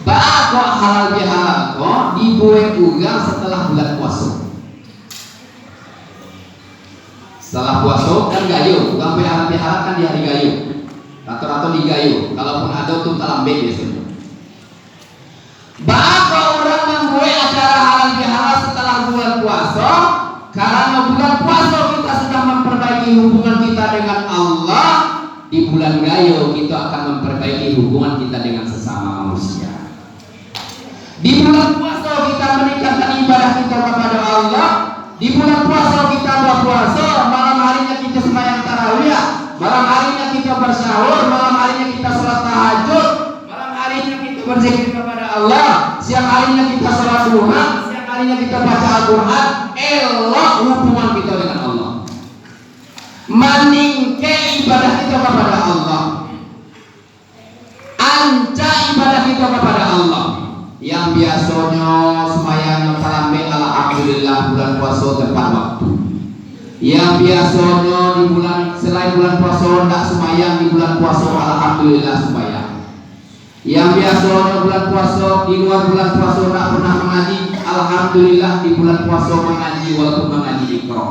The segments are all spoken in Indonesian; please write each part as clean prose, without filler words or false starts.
Ba'ako halal bihalal dibuat ulang setelah bulan puasa. Setelah puasa kan gayo, bukan halal bihalal kan di hari gayo. Rata-rata di gayo, kalaupun ada tuh talambe biasanya. Ba'ako orang membuat acara halal bihalal setelah bulan puasa, karena bulan puasa kita sudah memperbaiki hubungan kita dengan Allah. Di bulan gayo kita akan memperbaiki hubungan kita dengan sesama manusia. Di bulan puasa kita meningkatkan ibadah kita kepada Allah. Di bulan puasa kita berpuasa, malam harinya kita sembahyang tarawih, malam harinya kita bersahur, malam harinya kita sholat tahajud, malam harinya kita berzikir kepada Allah, siang harinya kita sholat duha, siang harinya kita baca Al-Quran. Elok hubungan kita dengan Allah, meningkat ibadah kita kepada Allah, anca ibadah kita kepada Allah. Yang biasanya sembahyang tarawih alhamdulillah bulan puasa tepat waktu. Yang biasanya di bulan selain bulan puasa tidak sembahyang, di bulan puasa alhamdulillah sembahyang. Yang biasanya bulan puasa di luar bulan puasa tidak pernah mengaji, alhamdulillah di bulan puasa mengaji walaupun mengaji Iqra.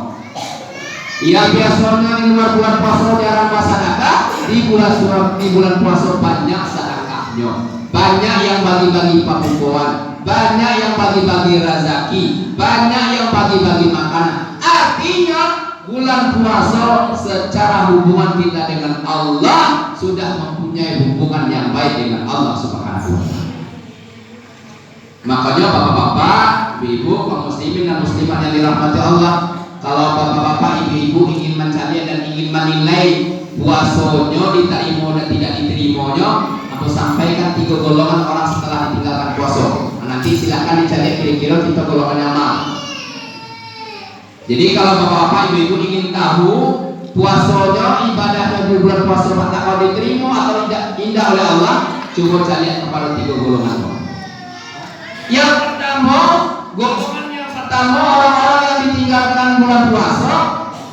Yang biasanya di luar bulan puasa jarang bersedekah, di bulan puasa banyak sedekahnya. Banyak yang bagi-bagi pakuan, banyak yang bagi-bagi rezeki, banyak yang bagi-bagi makanan. Artinya bulan puasa secara hubungan kita dengan Allah sudah mempunyai hubungan yang baik dengan Allah Subhanahu wa Ta'ala. Makanya bapak-bapak, ibu-ibu, kaum muslimin dan muslimat yang dirahmati Allah, kalau bapak-bapak, ibu-ibu ingin mencari dan ingin menilai puasanya diterima dan tidak diterimanya, aku sampaikan 3 golongan orang setelah ditinggalkan puasa. Nanti silakan dicari kira-kira kita golongannya mana. Jadi kalau bapak-bapak, ibu-ibu ingin tahu puasanya, ibadahnya di bulan puasa bakal diterima atau tidak indah oleh Allah, coba cari kepada 3 golongan. Yang pertama, golongan yang pertama orang-orang yang ditinggalkan bulan puasa.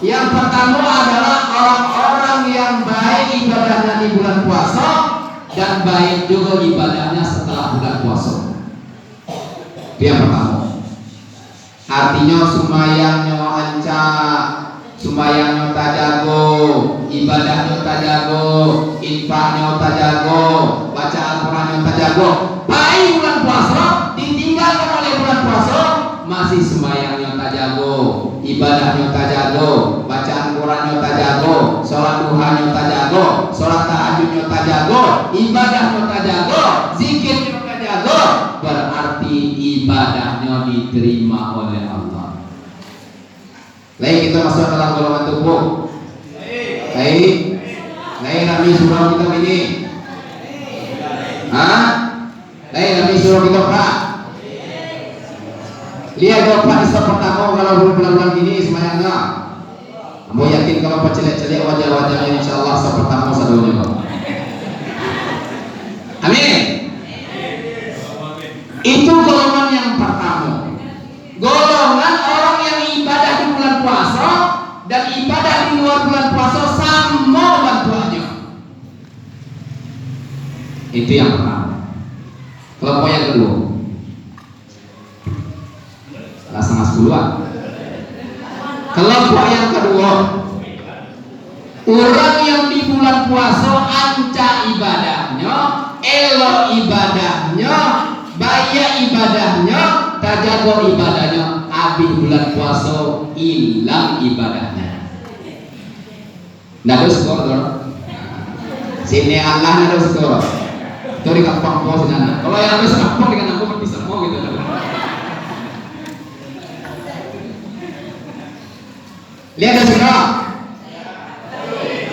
Yang pertama adalah orang-orang yang baik ibadahnya di bulan puasa dan baik juga ibadahnya setelah bulan puasa. Itu yang pertama. Artinya sembahyangnya anca, sembahyangnya tak jago, ibadahnya tak jago, infaknya tak jago, baca Al-Qurannya tak jago. Baik bulan puasa ditinggalkan oleh bulan puasa, masih sembahyangnya tak jago, ibadahnya tak jago, bacaan Qurannya tak jago, sholat duhanya tak jago, sholat tahajudnya tak jago, ibadahnya tak jago, zikirnya tak jago, berarti ibadahnya diterima oleh Allah. Lain kita masuk dalam golongan tubuh. Lain Nabi suruh kita ini. Lain Nabi suruh kita Pak. Lihat Bapak Isa pertama kalau bulan-bulan gini semuanya. Kamu yakin kalau pecelek-celek wajah-wajahnya insya Allah sepertama sadonya Pak. Amin. Itu golongan yang pertama. Golongan orang yang ibadah di bulan puasa dan ibadah di luar bulan puasa sama bantuannya. Itu yang pertama. Kelompok yang kedua. Salah setengah 10-an. Kelompok yang kedua, orang yang di bulan puasa anca ibadahnya, elok ibadahnya, bayar ibadahnya, tajago ibadahnya, habis bulan puasa hilang ibadahnya. Nado skor dong. Sini Allah nado skor. Itu di kampung pos nana. Kalau yang harus kampung dengan aku bisa mau gitu. Lihat ada semua.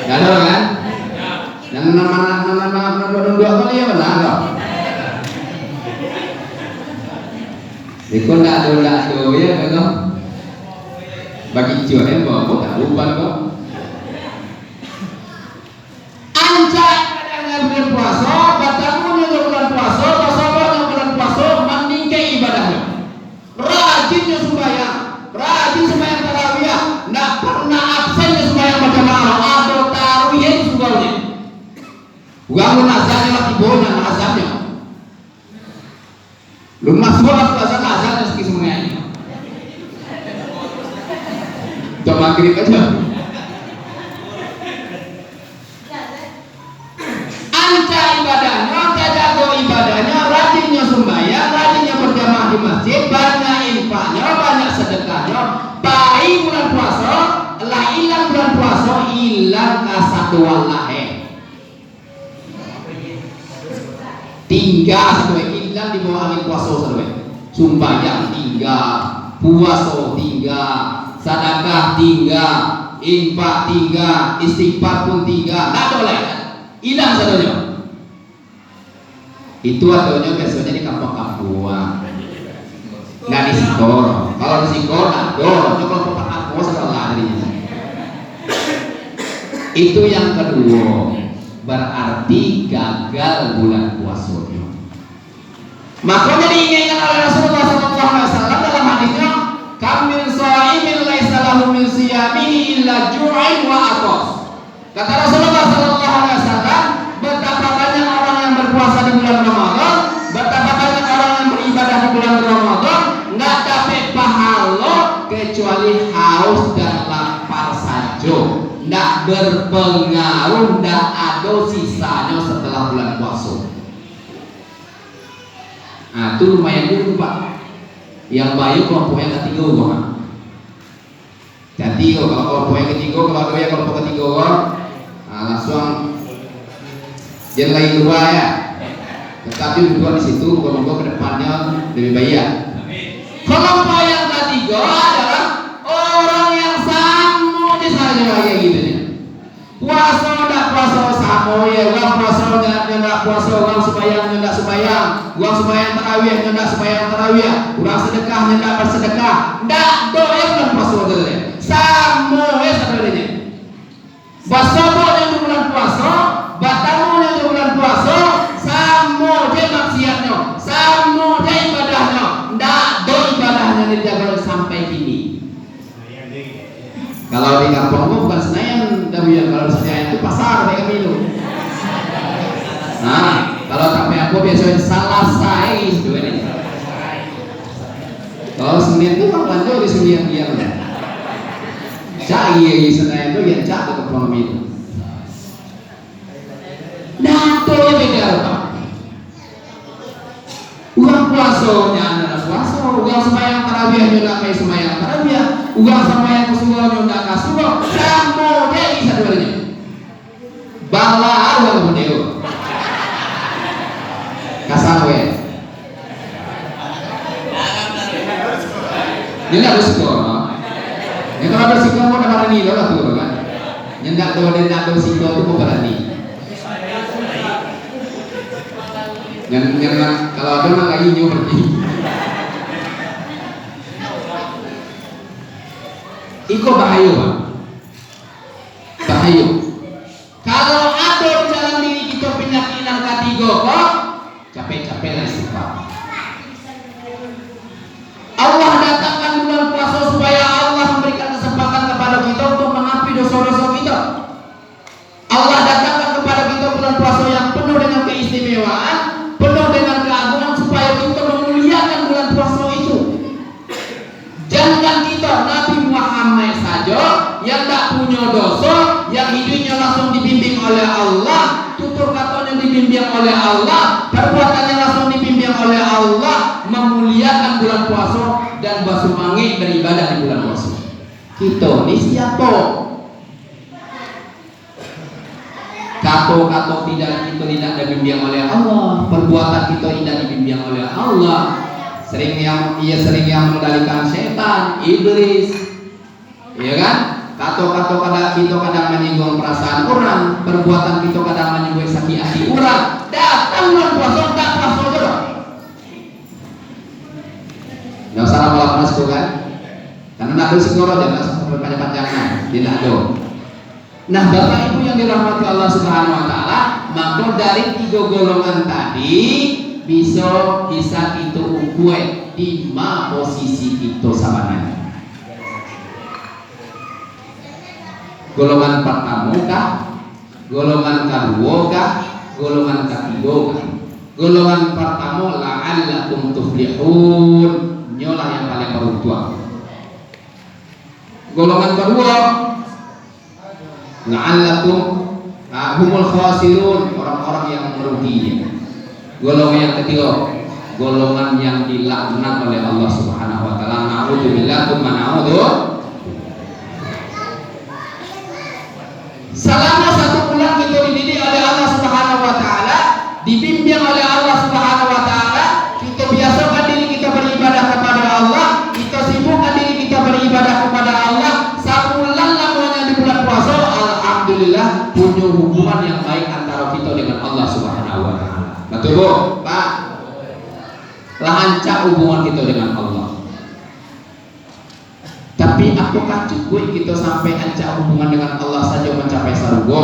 Gak ada kan? Yang nama dua kali ya benar dong. Ikut nggak ada ya kan? Bagi jualan bawa tak ubah kok. Anca ibadahnya bulan puasa, batamunya bulan puasa, tasabarnya bulan puasa, meningkat ibadahnya. Rajinnya sembahyang, rajin sembahyang tarawih, nggak pernah absennya sembahyang berjamaah atau tarawih sugarnya. Bangun azannya lagi bonan azannya. maghrib aja. Anca ibadahnya, anca jago ibadahnya, rajinnya sembahyang, rajinnya berjamaah di masjid, banyak infaknya, banyak sedekahnya. Baik bulan puasa, lah hilang bulan puasa, hilang kesatuan lahe. Tinggal satu hilang di bawah angin puasa satu. Sembahyang tinggal, puasa tinggal, sedekah tinggal, infak tinggal, istighfar pun tinggal, tak boleh. Hilang satunya. Itu adanya biasanya di kampung-kampungan. Nggak disikor. Kalau disikor, kalau pepat aku setelah darinya. Itu yang kedua. Berarti gagal bulan puasanya. Makanya diingatkan oleh Rasulullah SAW dalam hadisnya, "Kam min sha'imin laisa lahu min siyamihi illa ju'in wa atas." Kata Rasulullah SAW, betapa banyak orang yang berpuasa di bulan Ramadan, betapa banyak orang yang beribadah di bulan Ramadan, nggak dapat pahala kecuali haus dan lapar saja, nggak berpengaruh, nggak ada sisanya setelah bulan puasa. Nah, itu lumayan dulu Pak. Yang baik kelompok yang ketiga Pak. Jadi kalau kelompok yang ketiga, kalau ada yang kelompok ketiga, nah, langsung jangan lagi dua ya. Tetapi dua di situ, kelompok kedepannya lebih baik ya. Kelompok yang ketiga adalah orang yang sama aja saja kayak gitu nih. Puasa ndak puasa sama ya, orang puasa ndak puasa, orang sembahyang ndak sembahyang, orang sembahyang tarawih ndak sembahyang tarawih, orang sedekah ndak bersedekah, ndak doa bulan puasa deh. Sama ya sebenarnya. Basabo yang di bulan puasa, batamu yang di bulan puasa, sama je maksiatnya, sama je ibadahnya, ndak do ibadahnya dijaga sampai kini. Kalau di kampungmu bukan Senayan, kalau di Senayan itu pasar mereka minum. Nah, kalau sampai aku biasanya salah saya itu ini. Kalau Senin itu kan lanjut di Senin dia. Cak iya Senayan itu yang cak ke kampung minum. Nah, itu yang beda Pak. Uang puasanya adalah puasa, uang sembahyang tarawihnya ndak kayak sembahyang tarawih, uang sembahyang kesubuhnya ndak kasubuh, sama jadi satunya. Bala uang model. Kasawe. Jadi harus skor. Yang kalau bersiko mau dapat ini loh tuh kan. Yang ndak tahu dan ndak bersiko itu mau berani. Yang kalau ada mah kayak ini berarti. Iko bahaya Pak. Bahaya. Kalau ada di dalam diri kita penyakit yang ketiga kok, capek-capek lah istighfar. Allah datangkan bulan puasa supaya Allah memberikan kesempatan kepada kita untuk mengampuni dosa-dosa kita. Allah datangkan kepada kita bulan puasa yang penuh dengan keistimewaan, penuh dengan keagungan supaya kita memuliakan bulan puasa itu. Jangan kita Nabi Muhammad saja yang tak punya dosa, yang hidupnya langsung dibimbing oleh Allah, tutur katanya dibimbing oleh Allah, perbuatannya langsung dibimbing oleh Allah, memuliakan bulan puasa dan basuh mangit beribadah di bulan puasa. Kita ini siapa? Kato tidak kita tidak dibimbing oleh Allah, perbuatan kita tidak dibimbing oleh Allah. Sering yang mengendalikan setan, iblis, ya kan? Kato kadang kita kadang menyinggung perasaan orang, perbuatan kita kadang menyinggung sakit hati orang. Datang bulan puasa, tak puasa aja. Nggak usah lama-lama kan? Karena nak bersikoro jangan sampai panjang-panjangan, tidak ada. Nah, Bapak Ibu yang dirahmati Allah Subhanahu wa taala, maka dari tiga golongan tadi bisa kita ukur di mana posisi kita sabananya. Golongan pertama kah? Golongan kedua kah? Golongan ketiga kah? Golongan pertama la'allakum tuflihun, nyolah yang paling beruntung. Golongan kedua, la'allakum humul khasirun, orang-orang yang merugi. Golongan yang ketiga, golongan yang dilaknat oleh Allah Subhanahu wa taala. Na'udzubillah tsumma na'udzu. Selama 1 bulan kita dididik oleh Allah Subhanahu wa taala, dibimbing oleh Allah Subhanahu wa taala, kita biasakan diri kita beribadah kepada Allah, kita sibukkan diri kita beribadah kepada Allah. 1 bulan lamanya di bulan puasa, alhamdulillah punya hubungan yang baik antara kita dengan Allah Subhanahu wa taala. Betul Bu? Pak? Lancar hubungan kita dengan Allah. Tapi apakah cukup kita sampai ancak hubungan dengan Allah saja mencapai surga?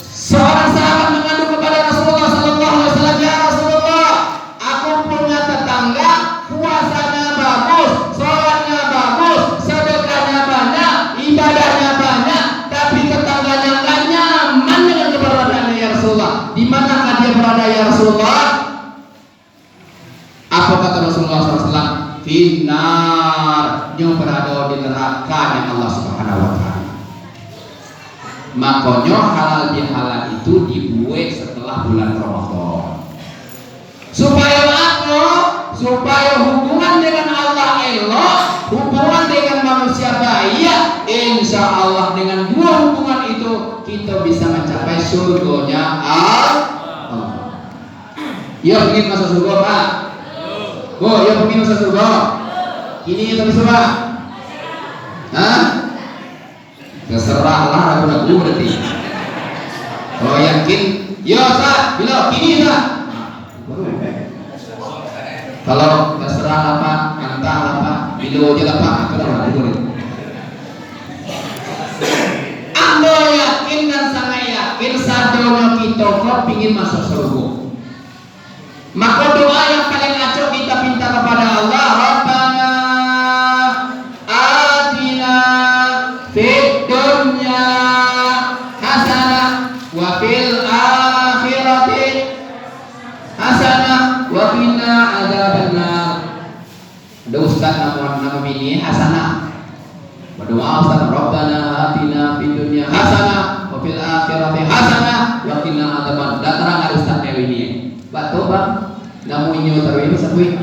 Seorang sahabat mengadu kepada Rasulullah sallallahu alaihi wasallam, "Ya Rasulullah, aku punya tetangga, puasanya bagus, salatnya bagus, sedekahnya banyak, ibadahnya banyak, tapi tetangganya enggak nyaman dengan keberadaannya ya Rasulullah. Di manakah dia berada ya Rasulullah?" Apa kata Rasulullah SAW? Finnar, yang berada di neraka yang Allah Subhanahu wa taala. Makanya halal bihalal itu dibuat setelah bulan Ramadan. Supaya apa? Supaya hubungan dengan Allah elok, hubungan dengan manusia baik. Insya Allah dengan 2 hubungan itu kita bisa mencapai surganya Allah. Ya ingin masuk surga Pak? Oh, ya ingin masuk surga? Ini tapi coba. Hah? Terserahlah ragu-ragu berarti. Oh yakin? Ya Ustaz, bila ini Ustaz. Kalau terserah apa, entah apa, bila aja lah Pak, kalau ragu berarti. Anda yakin dan sangat yakin sadona kita kok pingin masuk surga. Maka doa yang paling acok kita minta kepada Allah, Rabbana atina fid dunya hasanah wa fil akhirati hasanah wa qina adzabannar. Ada ustaz nama ini hasanah. Berdoa ustaz, Rabbana atina fid dunya hasanah wa fil akhirati hasanah wa qina adzabannar. Datang ada ustaz ini. Pak Toba, namu inyo tarwih sabui,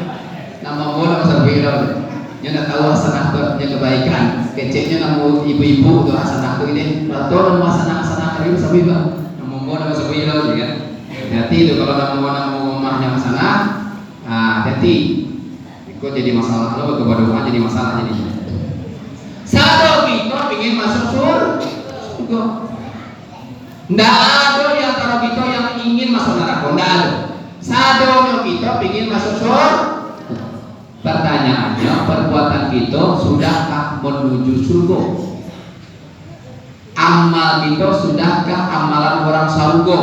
nama mo nama sabui dah. Nya nak tahu hasanah nya kebaikan. Keceknya namu ibu-ibu tu hasanah tu ini. Pak Toba nama hasanah tarwih sabui Pak. Nama mo nama sabui dah kan. Hati tu kalau namu rumahnya hasanah, hati. Ikut jadi masalah lo kebaduhan jadi masalah jadi. Satu kita ingin masuk surga. Ndak ada di antara kita yang ingin masuk neraka, ndak ada. Sadonya kita ingin masuk surga. Pertanyaannya, perbuatan kita sudahkah menuju surga? Amal kita sudahkah amalan orang surga?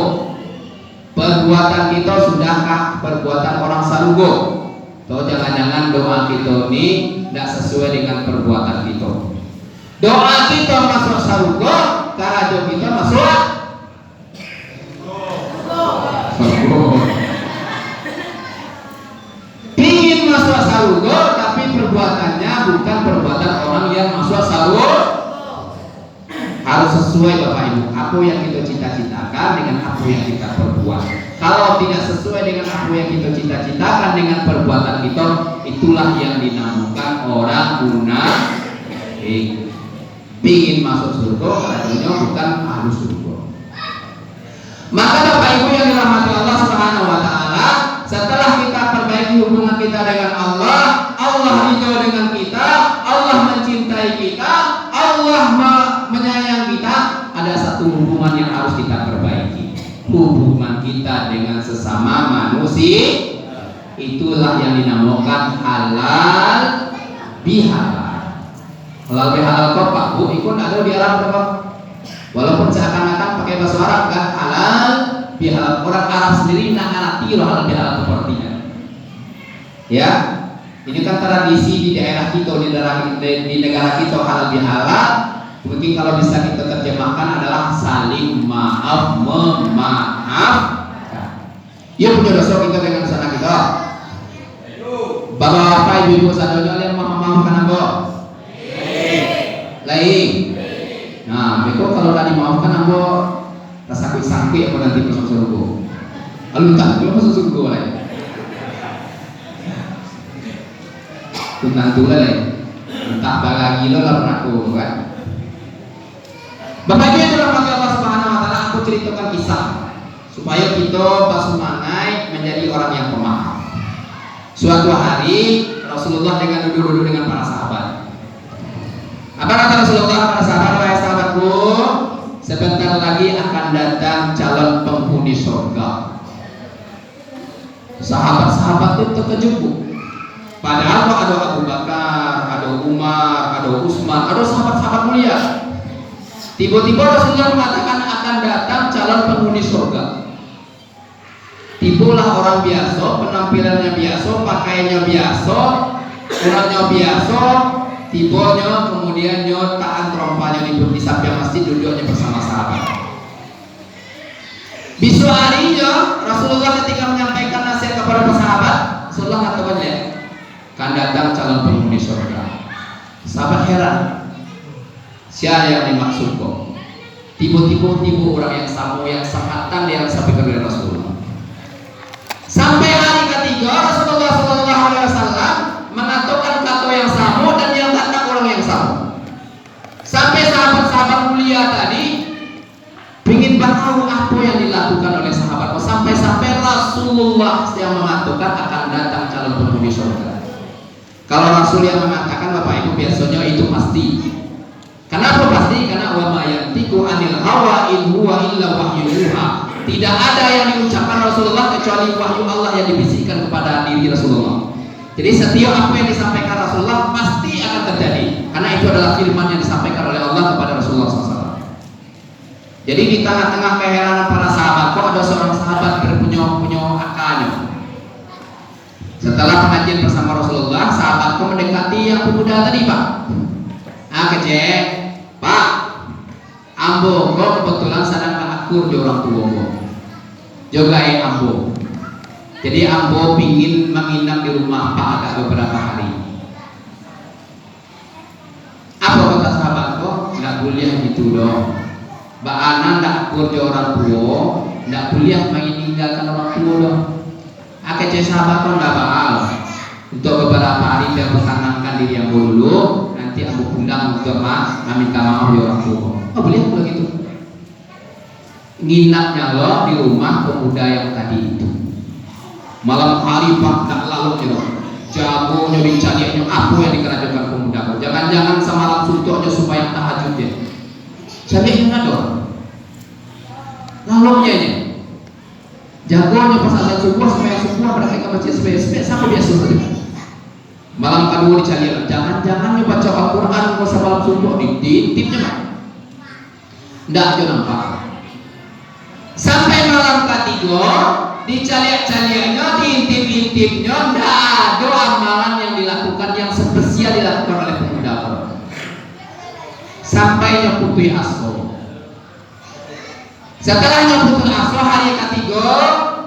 Perbuatan kita sudahkah perbuatan orang surga? Atau jangan-jangan doa kita ini tidak sesuai dengan perbuatan kita. Doa kita masuk surga, karajo kita masuk ingin masuk surga tapi perbuatannya bukan perbuatan orang yang masuk surga. Harus sesuai Bapak Ibu, apa yang kita cita-citakan dengan apa yang kita perbuat. Kalau tidak sesuai dengan apa yang kita cita-citakan dengan perbuatan kita, itulah yang dinamakan orang munafik. Ingin masuk surga artinya bukan ahli surga. Maka Bapak Ibu yang dirahmati Allah Subhanahu wa taala, setelah kita perbaiki hubungan kita dengan Allah, Allah ridho dengan kita, Allah mencintai kita, Allah menyayang kita, ada satu hubungan yang harus kita perbaiki. Hubungan kita dengan sesama manusia. Itulah yang dinamakan halal bihalal. Halal bihalal kok Pak Bu, ikut ada di Arab Pak. Walaupun seakan-akan pakai bahasa Arab kan halal bihalal. Orang Arab sendiri nak ngerti loh halal bihalal sepertinya. Ya, ini kan tradisi di daerah kita, di negara kita halal bihalal. Mungkin kalau bisa kita terjemahkan adalah saling maaf memaafkan. Ya punya dosa kita dengan sana kita. Bapak-bapak, ibu-ibu sadonya yang memaafkan apa? Beko kalau tak dimaafkan ambo rasa sakit apa nanti masuk surga. Lalu tak belum masuk surga lah. Nanti lah, entah lagi lo lah aku kan. Bapak Ibu dirahmati Allah Subhanahu Wa Taala, aku ceritakan kisah supaya kita bersemangat menjadi orang yang pemaaf. Suatu hari Rasulullah dengan duduk-duduk dengan para sahabat. Apa kata Rasulullah para sahabat? Wahai sahabatku, sebentar lagi akan datang calon penghuni surga. Sahabat-sahabat itu terkejut. Padahal ada Abu Bakar, ada Umar, ada Utsman, ada sahabat-sahabat mulia. Tiba-tiba Rasulullah mengatakan akan datang calon penghuni surga. Tibalah orang biasa, penampilannya biasa, pakaiannya biasa, orangnya biasa. Tibanya kemudian nyotaan trompanya di samping masjid, duduknya bersama sahabat. Besok harinya Rasulullah ketika menyampaikan nasihat kepada sahabat, Rasulullah katakan ya, akan datang calon penghuni surga. Sahabat heran, siapa yang dimaksud kok? Tiba-tiba orang yang sama, yang sangatan yang sampaikan oleh Rasulullah. Sampai hari ketiga Rasulullah SAW mengatakan kata yang sama dan yang datang orang yang sama. Sampai sahabat-sahabat mulia tadi ingin tahu apa yang dilakukan oleh sahabat. Sampai Rasulullah yang mengatakan akan datang calon penghuni surga. Kalau Rasul yang mengatakan Bapak Ibu biasanya itu pasti. Kenapa pasti? Karena wa ma yantiqu anil hawa in huwa illa wahyu yuha. Tidak ada yang diucapkan Rasulullah kecuali wahyu Allah yang dibisikkan kepada diri Rasulullah. Jadi setiap apa yang disampaikan Rasulullah pasti akan terjadi, karena itu adalah firman yang disampaikan oleh Allah kepada Rasulullah SAW. Jadi di tengah-tengah keheranan para sahabat, kok ada seorang sahabat berpunya akalnya. Setelah pengajian bersama Rasulullah, sahabatku mendekati yang pemuda tadi, Pak. Kecek, Pak. Ambo, kok kebetulan sedang akur di orang tua juga ambo. Jadi ambo pingin menginap di rumah Pak agak beberapa hari. Apa kata sahabat kok? Nggak boleh gitu dong. Mbak Ana nggak akur di orang tua, nggak boleh meninggalkan orang tua dong. Kecil sahabat kok nggak bakal. Untuk beberapa hari dia bertanamkan diri ambo dulu. Nanti ambo pulang untuk meminta maaf di orang tua. Oh boleh kalau gitu. Nginapnya lo di rumah pemuda yang tadi itu. Malam hari Pak tak lalu gitu. Jagonya bicaranya apa yang dikerjakan pemuda. Jangan-jangan semalam suntuknya supaya tahajud dia. Jadi ngador. Lalunya ini. Jagonya pas azan subuh supaya subuh mereka ke masjid supaya sampai biasa saja. Malam kedua dicari. Jangan-jangan baca Al-Quran kalau semalam subuh ditipnya Pak. Nggak aja nampak. Sampai malam ketiga dicaliak-caliaknya, diintip-intipnya, tidak ada amalan yang dilakukan yang spesial dilakukan oleh pemuda. Sampainya putih aso. Setelahnya putih aso hari ketiga,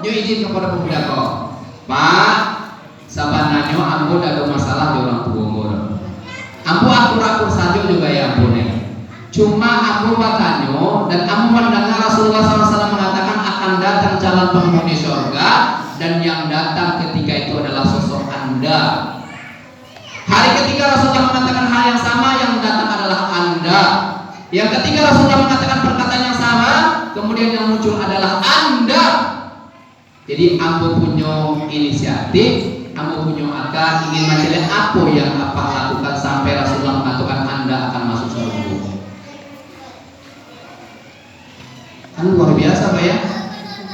dia izin kepada pemuda kok, Pak, sabananya ambo ada masalah di orang tua ambo akur-akur saja juga ya ambo nih. Cuma aku bertanya dan kamu mendengar Rasulullah SAW mengatakan akan datang calon penghuni surga dan yang datang ketika itu adalah sosok Anda. Hari ketiga Rasulullah mengatakan hal yang sama, yang datang adalah Anda. Yang ketiga Rasulullah mengatakan perkataan yang sama, kemudian yang muncul adalah Anda. Jadi ambo punya inisiatif, ambo punya akal ingin mencari apa yang apa lakukan sampai Rasulullah mengatakan Anda akan masuk surga. Kan luar biasa Pak ya.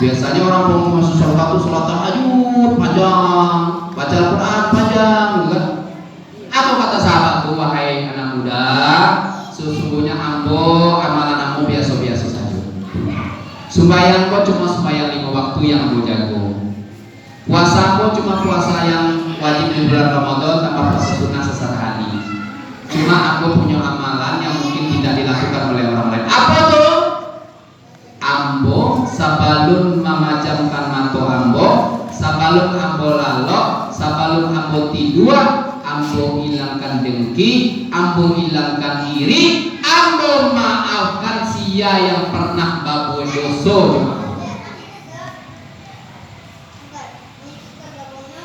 Biasanya orang mau masuk surga itu sholat tahajud panjang, baca Al-Quran panjang gitu kan. Apa kata sahabatku, wahai anak muda, sesungguhnya ambo amalan ambo biasa-biasa saja. Sembahyang kok cuma sembahyang 5 waktu yang ambo jago. Puasa kok cuma puasa yang wajib di bulan Ramadan tanpa puasa sunnah sesehari. Cuma aku punya amalan yang mungkin tidak dilakukan oleh orang lain. Apa tuh? Ambo sabalun memajamkan mata ambo, sabalun ambo lalok, sabalun ambo tidur, ambo hilangkan dengki, ambo hilangkan iri, ambo maafkan sia yang pernah babuin dosa juga.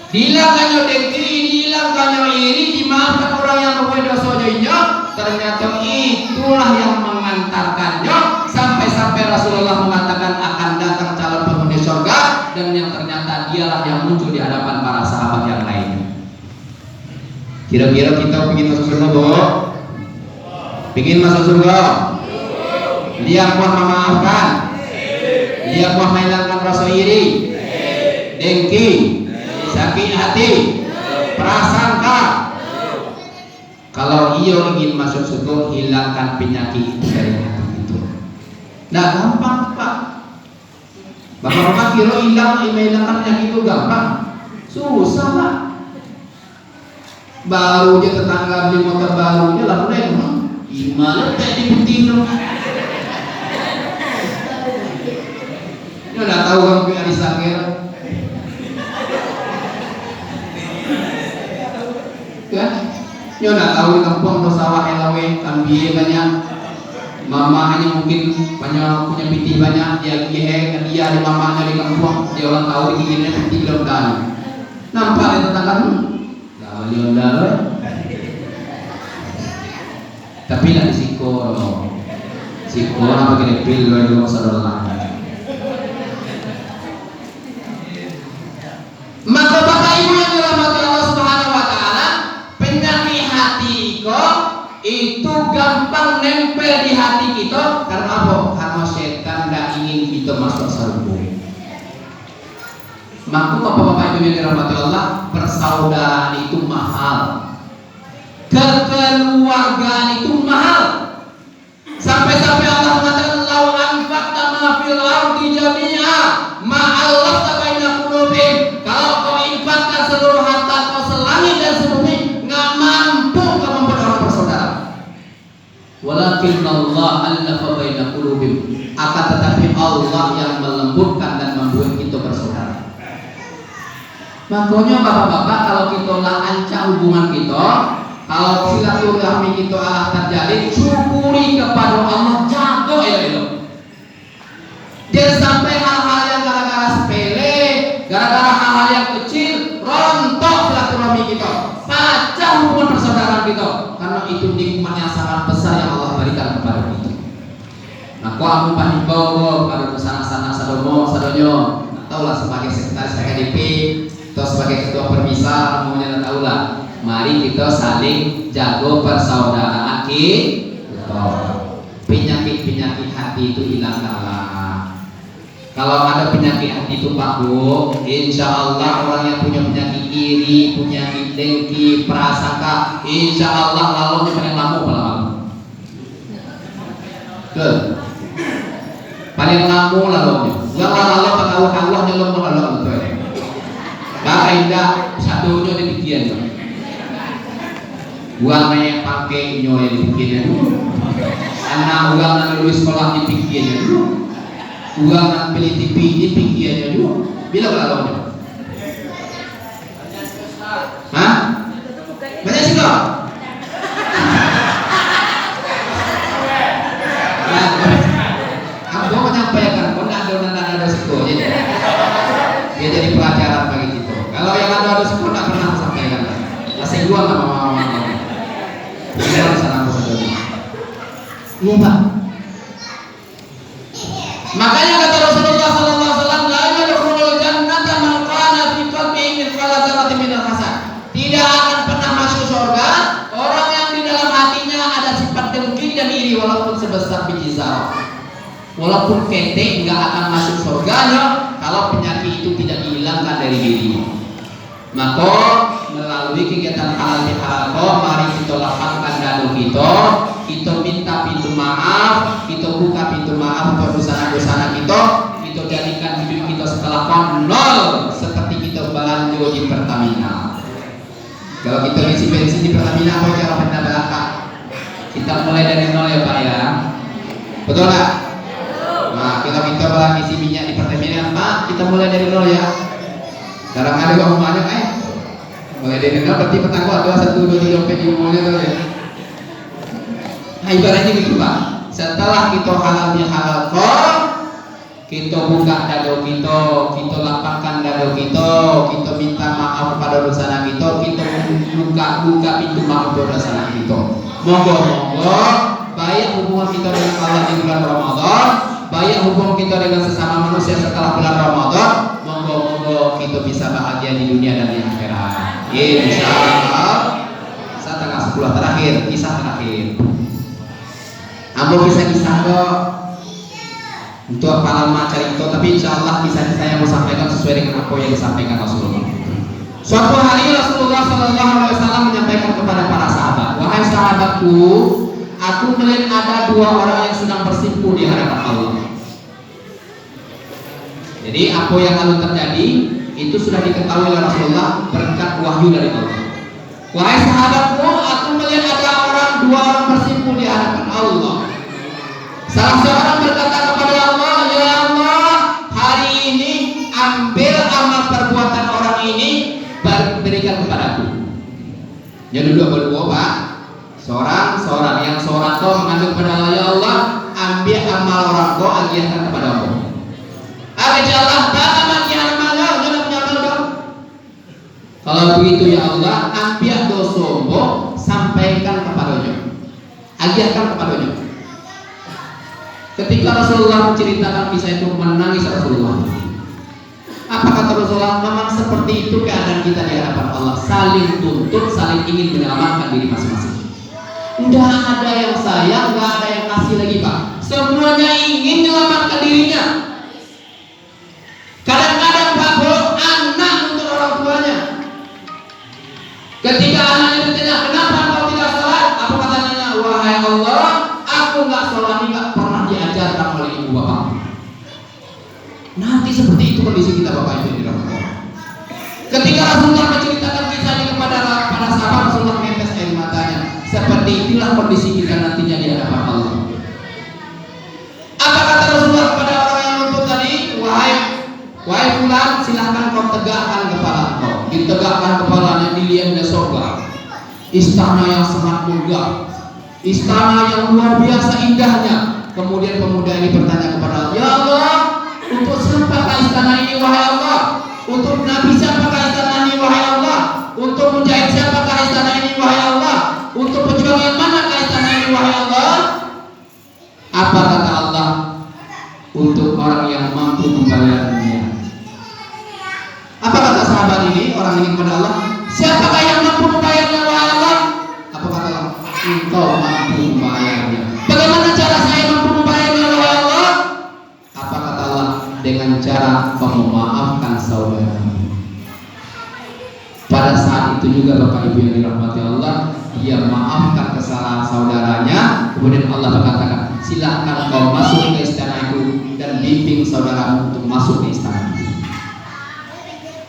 Hilangkannya dengki, hilangkannya iri, dimaafkan orang yang babuin dosa juga. Ternyata itulah yang mengantarkannya sampai Rasulullah mengatakan akan datang calon penghuni surga, dan yang ternyata dialah yang muncul di hadapan para sahabat yang lainnya. Kira-kira kita ingin masuk surga, Bu? Ingin masuk surga? Dia kuat memaafkan, dia kuat menghilangkan rasa iri, dengki, sakit hati, prasangka. Kalau ia ingin masuk surga, hilangkan penyakit dari hati itu. Nah, gampang Pak. Bapak-bapak kira hilangkan penyakit itu gampang? Susah Pak. Baru aja tetangga beli motor barunya lah mulai gimana tadi penting dong. Ini udah tahu kan punya di sakir. Kan? Ini udah tahu di kampung atau sawah elawe kambing banyak. Mama hanya mungkin banyak punya piti banyak, dia dia di mamanya di kampung, dia orang tahu di giginya piti belum tahu. Nampak di tetangga tapi lah disiko apa kira pil dua saudara. Maka Bapak Ibu yang dirahmati Allah Subhanahu wa taala, penyakit hati itu gampang nempel di hati kita karena apa? Karena setan tidak ingin kita masuk surga. Maka Bapak Ibu yang dirahmati Allah, persaudaraan itu mahal, kekeluargaan itu mahal. Sampai-sampai Allah mengatakan lau anfaqta ma fil ardi jami'a ma allafta baina qulubihim. Kalau kau infakkan seluruh harta kau selangit dan sebumi, nggak mampu kau membuat orang bersaudara. Walakin Allah allafa baina qulubihim. Akan tetapi Allah yang melembutkan dan membuat kita bersaudara. Makanya bapak-bapak, kalau kita lancar hubungan kita, kalau silaturahmi kita Allah terjalin, syukuri kepada Allah, jaga itu. Jangan sampai hal-hal yang gara-gara sepele, gara-gara hal-hal yang kecil, rontok silaturahmi kita, pecah hubungan persaudaraan kita, karena itu nikmat yang sangat besar yang Allah berikan kepada kita. Nah, kau aku panikau kepada sana-sana sadonyo, tahulah sebagai sekretaris HKDP atau sebagai ketua permisa, umumnya tahulah. Mari kita saling jago persaudaraan kita. Penyakit hati itu hilangkanlah. Kalau ada penyakit hati itu Pak Bu, insya Allah orang yang punya penyakit iri, penyakit dengki, prasangka, insya Allah lalunya paling lama paling lama lalunya. Jangan lalu tahu Allah nyelom lalu betul. Maka indah satunya demikian. Uang naik pakai nyoy dipikirnya dulu. Anak uang nak lulus sekolah dipikirnya dulu. Uang nak beli TV dipikirnya dulu. Bila berlalu? Hah? Banyak sih kok. Aku menyampaikan, kau nak ada siko jadi. Dia jadi pelajaran bagi kita. Kalau yang ada siko tak pernah sampaikan. Asal dua nggak mau. Iya Pak. Makanya kata Rasulullah sallallahu alaihi wasallam, la yadkhulul jannata man kana fi qalbihi mithqala dzarratin minal hasad. Tidak akan pernah masuk surga orang yang di dalam hatinya ada sifat dengki dan iri walaupun sebesar biji zarah. Walaupun ketek enggak akan masuk surganya kalau penyakit itu tidak dihilangkan dari dirinya. Maka melalui kegiatan halal bihalal, mari kita lapangkan dadu kita minta pintu maaf, kita buka pintu maaf untuk dosa-dosa kita jadikan hidup kita setelah nol seperti kita belanja di Pertamina. Kalau kita isi bensin di Pertamina, apa cara pendapat? Kita mulai dari nol ya Pak ya, betul nggak? Nah, kalau kita isi minyak di Pertamina, Pak, kita mulai dari nol ya. Kadang-kadang uang banyak mulai dari nol berarti petang ada 1, 2, 3 dompet di rumahnya tuh ya. Nah ibaratnya gitu Pak, setelah kita halal bihalal kita buka dado kita lapangkan dado kita minta maaf kepada dosa kita buka pintu maaf dosa kita. Moga-moga baik hubungan kita dengan Allah di bulan Ramadan, baik hubungan kita dengan sesama manusia setelah bulan Ramadan. Moga-moga kita bisa bahagia di dunia dan di akhirat. Insyaallah. Tanggal 10 terakhir, kisah terakhir. Ambo kisah-kisah kok untuk para lama cerita, tapi insya Allah kisah-kisah yang saya sampaikan sesuai dengan apa yang disampaikan Rasulullah. Suatu hari Rasulullah SAW menyampaikan kepada para sahabat, wahai sahabatku, aku melihat ada dua orang yang sedang bersimpuh di hadapan Allah. Jadi apa yang lalu terjadi itu sudah diketahui oleh Rasulullah berkat wahyu dari Allah. Wahai sahabatku, aku melihat ada dua orang bersimpuh di hadapan Allah. Salah seorang berkata kepada Allah, ya Allah, hari ini ambil amal perbuatan orang ini, berikan kepadaku. Jadi dua Pak. Seorang yang seorang itu mengadu kepada Allah, ya Allah, ambil amal orang kau, agiahkan kepada Allah. Allah, kalau begitu ya Allah, ambil dosa sampaikan kepadanya, agiahkan kepadanya. Ketika Rasulullah menceritakan kisah itu, menangis Rasulullah. Apa kata Rasulullah? Memang seperti itu keadaan kita di hadapan Allah, saling tuntut, saling ingin menyelamatkan diri masing-masing. Tidak ada yang sayang, tidak ada yang kasih lagi Pak. Semuanya ingin menyelamatkan dirinya. Kadang-kadang Pak Bro, anak untuk orang tuanya. Ketika anaknya bertanya, kenapa kau tidak sholat? Apa katanya? Wahai Allah, aku nggak sholat, nggak pernah diajarkan oleh ibu bapak. Nanti seperti itu kondisi kita Bapak Ibu di Ramadan. Ketika Rasulullah menceritakan kisahnya kepada sahabat, Rasulullah menetes air matanya. Seperti itulah kondisi kita nantinya di hadapan Allah. Apa kata Rasulullah kepada orang yang nuntut tadi? Wahai fulan, silahkan kau tegakkan kepala kau. Ditegakkan kepalanya, dilihat di surga. Istana yang sangat megah, istana yang luar biasa indahnya. Kemudian pemuda ini bertanya kepada Allah, ya Allah, untuk siapakah istana ini wahai Allah? Untuk Nabi siapakah istana ini wahai Allah? Untuk mujahid siapakah istana ini wahai Allah? Untuk pejuang yang manakah istana ini wahai Allah? Apa kata Allah? Untuk orang yang mampu membayarnya. Apa kata sahabat ini, orang ini kepada Allah? Siapakah yang mampu membayarnya wahai Allah? Apa kata Allah? Engkau mampu membayarnya. Bagaimana cara saya mampu membayarnya wahai Allah? Apa kata Allah? Dengan cara memaafkan saudara. Pada saat itu juga Bapak Ibu yang dirahmati Allah, dia maafkan kesalahan saudaranya. Kemudian Allah berkatakan, silakan kau masuk ke istana itu dan bimbing saudaramu untuk masuk ke istana itu.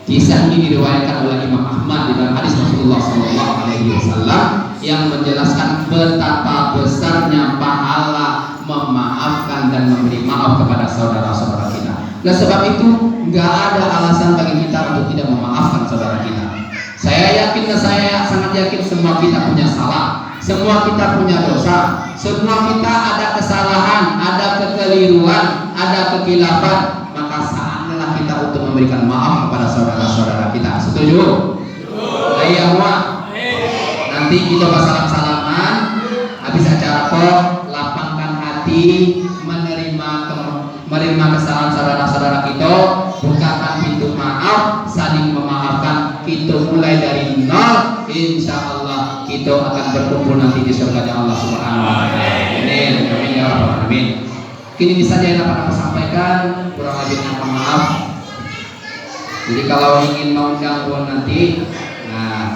Kisah ini diriwayatkan oleh Imam Ahmad di dalam hadis Rasulullah SAW yang menjelaskan betapa besarnya pahala memaafkan dan memberi maaf kepada saudara-saudara kita. Oleh sebab itu, nggak ada alasan bagi kita untuk tidak memaafkan saudara kita. Saya yakin dan saya sangat yakin semua kita punya salah, semua kita punya dosa, semua kita ada kesalahan, ada kekeliruan, ada kekhilafan. Maka saatnya kita untuk memberikan maaf kepada saudara-saudara kita. Setuju? Iya, nanti kita salam-salaman, habis acara kok lapangkan hati, menerima kesalahan saudara-saudara kita, bukakan pintu maaf, saling memaafkan. Kita mulai dari nol, insya Allah kita akan berkumpul nanti di surga Allah Subhanahu wa Ta'ala. Amin. Amin ya rabbal alamin. Ini saja yang dapat aku sampaikan, kurang lebihnya mohon maaf. Jadi kalau ingin mengundang nanti